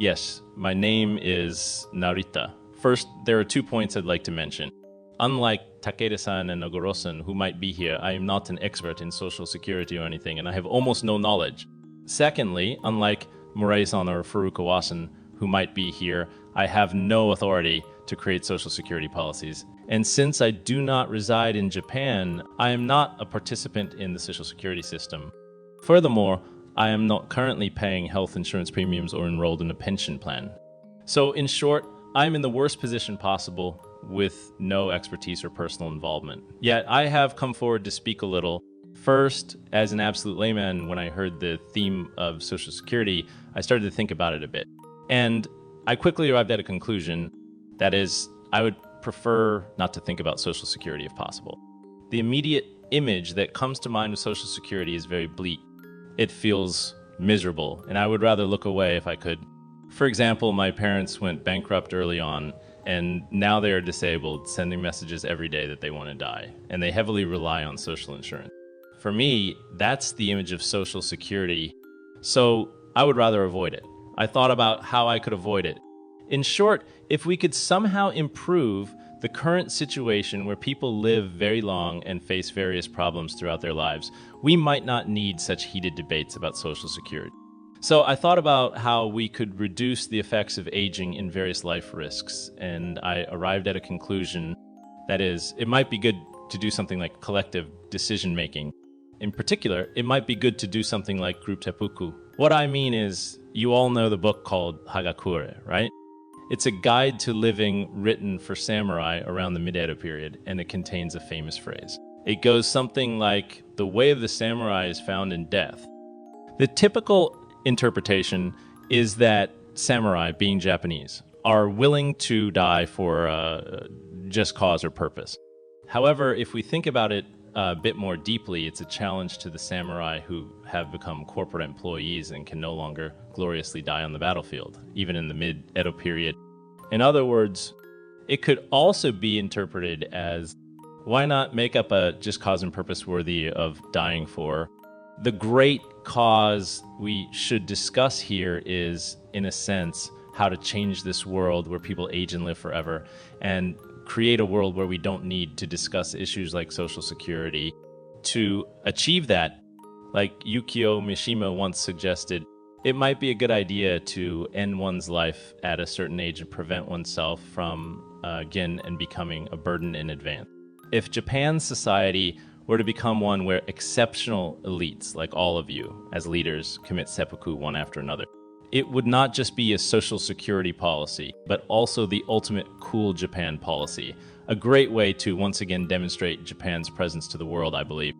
Yes, my name is Narita. First, there are 2 points I'd like to mention. Unlike Takeda-san and Nagoro-san, who might be here, I am not an expert in Social Security or anything, and I have almost no knowledge. Secondly, unlike Murray-san or Furukawa-san, who might be here, I have no authority to create Social Security policies. And since I do not reside in Japan, I am not a participant in the Social Security system. Furthermore, I am not currently paying health insurance premiums or enrolled in a pension plan. So in short, I'm in the worst position possible with no expertise or personal involvement. Yet I have come forward to speak a little. First, as an absolute layman, when I heard the theme of Social Security, I started to think about it a bit. And I quickly arrived at a conclusion. That is, I would prefer not to think about Social Security if possible. The immediate image that comes to mind with Social Security is very bleak. It feels miserable, and I would rather look away if I could. For example, my parents went bankrupt early on, and now they are disabled, sending messages every day that they want to die, and they heavily rely on social insurance. For me, that's the image of Social Security, so I would rather avoid it. I thought about how I could avoid it. In short, if we could somehow improve the current situation where people live very long and face various problems throughout their lives, we might not need such heated debates about Social Security. So I thought about how we could reduce the effects of aging in various life risks, and I arrived at a conclusion. That is, it might be good to do something like collective decision-making. In particular, it might be good to do something like group seppuku. What I mean is, you all know the book called Hagakure, right? It's a guide to living written for samurai around the mid-Edo period, and it contains a famous phrase. It goes something like, "The way of the samurai is found in death." The typical interpretation is that samurai, being Japanese, are willing to die for a just cause or purpose. However, if we think about it a bit more deeply, it's a challenge to the samurai who have become corporate employees and can no longer gloriously die on the battlefield, even in the mid-Edo period. In other words, it could also be interpreted as, why not make up a just cause and purpose worthy of dying for? The great cause we should discuss here is, in a sense, how to change this world where people age and live forever, and create a world where we don't need to discuss issues like Social Security. To achieve that, like Yukio Mishima once suggested, it might be a good idea to end one's life at a certain age and prevent oneself from, again, and becoming a burden in advance. If Japan's society were to become one where exceptional elites, like all of you, as leaders, commit seppuku one after another, it would not just be a Social Security policy, but also the ultimate cool Japan policy. A great way to once again demonstrate Japan's presence to the world, I believe.